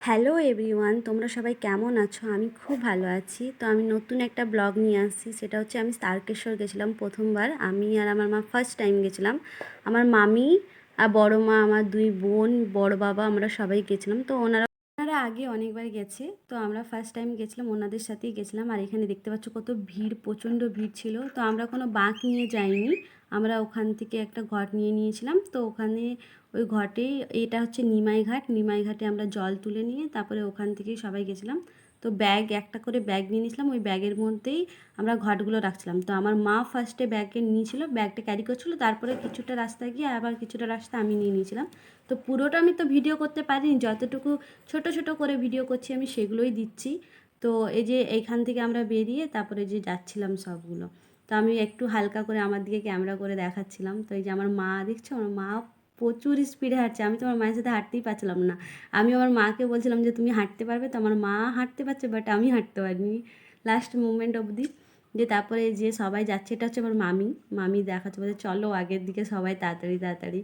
Hello everyone, তোমরা সবাই কেমন আছো? আমি খুব ভালো আছি। তো আমি নতুন একটা ব্লগ নিয়ে আসছি। সেটা হচ্ছে আমি তারকেশ্বর গেছিলাম প্রথমবার। আমি আর আমার মা ফার্স্ট টাইম গেছিলাম। আমার মামি আর বড় মা, আমার দুই বোন, বড় বাবা, আমরা সবাই গেছিলাম। তো ওনারা আগে অনেকবার গেছে, তো আমরা ফার্স্ট টাইম গেছিলাম, ওনাদের সাথেই গেছিলাম। আর এখানে দেখতে পাচ্ছ কত ভিড়, প্রচণ্ড ভিড় ছিল। তো আমরা কোনো বাঁক নিয়ে যাইনি, আমরা ওখান থেকে একটা ঘট নিয়ে নিয়েছিলাম। তো ওখানে ওই ঘটেই, এটা হচ্ছে নিমাই ঘাট, নিমাই ঘাটে আমরা জল তুলে নিয়ে তারপরে ওখান থেকেই সবাই গেছিলাম। তো ব্যাগ, একটা করে ব্যাগ নিয়ে নিয়েছিলাম, ওই ব্যাগের মধ্যেই আমরা ঘটগুলো রাখছিলাম। তো আমার মা ফার্স্টে ব্যাগে নিয়েছিল, ব্যাগটা ক্যারি করছিলো, তারপরে কিছুটা রাস্তা গিয়ে আবার কিছুটা রাস্তা আমি নিয়ে নিয়েছিলাম। তো পুরোটা আমি তো ভিডিও করতে পারিনি, যতটুকু ছোট ছোট করে ভিডিও করছি আমি সেগুলোই দিচ্ছি। তো এই যে এইখান থেকে আমরা বেরিয়ে তারপরে যে যাচ্ছিলাম সবগুলো, তো আমি একটু হালকা করে আমার দিকে ক্যামেরা করে দেখাচ্ছিলাম। তো এই যে আমার মা, দেখছো আমার মা প্রচুর স্পিডে হাঁটছে, আমি তো আমার মায়ের সাথে হাঁটতেই পারছিলাম না। আমি আমার মাকে বলছিলাম যে তুমি হাঁটতে পারবে, তো আমার মা হাঁটতে পারছে, বাট আমি হাঁটতে পারিনি লাস্ট মুমেন্ট অবধি। যে তারপরে যে সবাই যাচ্ছে, এটা হচ্ছে আমার মামি, মামি দেখাচ্ছে, বলছে চলো আগের দিকে সবাই তাড়াতাড়ি তাড়াতাড়ি।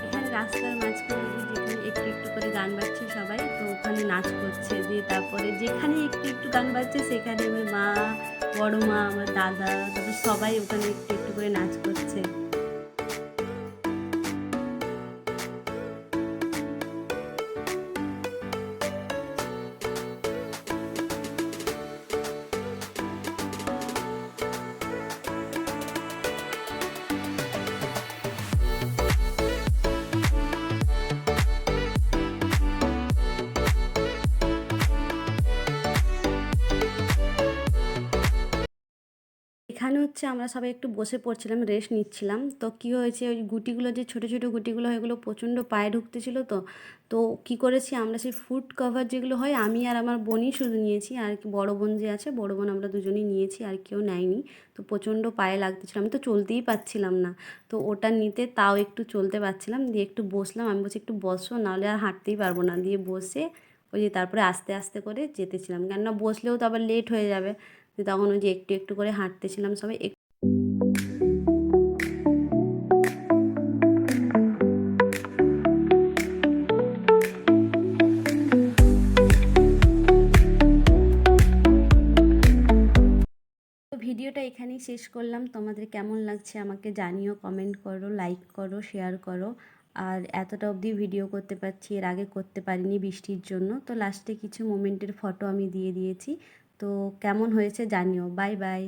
এখানে রাস্তার মাঝখানে যেখানে একটু একটু করে গান বাজছে সবাই, তো ওখানে নাচ করছে। দিয়ে তারপরে যেখানে একটু একটু গান বাজছে সেখানে আমার মা, বড় মা, আমার দাদা, তারপর সবাই ওখানে একটু একটু করে নাচ করছে। এখানে হচ্ছে আমরা সবাই একটু বসে পড়ছিলাম, রেস্ট নিচ্ছিলাম। তো কী হয়েছে, ওই গুটিগুলো যে ছোটো ছোটো গুটিগুলো হয়, ওগুলো প্রচণ্ড পায়ে ঢুকতেছিল। তো তো কী করেছি আমরা, সেই ফুড কভার যেগুলো হয়, আমি আর আমার বোনই শুধু নিয়েছি, আর কি বড় বোন যে আছে, বড় বোন আমরা দুজনেই নিয়েছি, আর কেউ নেয়নি। তো প্রচণ্ড পায়ে লাগতেছিল, আমি তো চলতেই পারছিলাম না। তো ওটা নিতে তাও একটু চলতে পারছিলাম, দিয়ে একটু বসলাম, আমি বলছি একটু বসো, নাহলে আর হাঁটতেই পারবো না। দিয়ে বসে ওই যে তারপরে আস্তে আস্তে করে যেতেছিলাম, কেননা বসলেও তো আবার লেট হয়ে যাবে। তো তখন ওই যে একটু একটু করে হাঁটতেছিলাম সবাই। তো ভিডিওটা এখানেই শেষ করলাম। তোমাদের কেমন লাগছে আমাকে জানিও, কমেন্ট করো, লাইক করো, শেয়ার করো। আর এতটা অবধি ভিডিও করতে পারছি, এর আগে করতে পারিনি বৃষ্টির জন্য। তো লাস্টে কিছু মোমেন্টের ফটো আমি দিয়ে দিয়েছি। তো কেমন হয়েছে জানিও। Bye bye.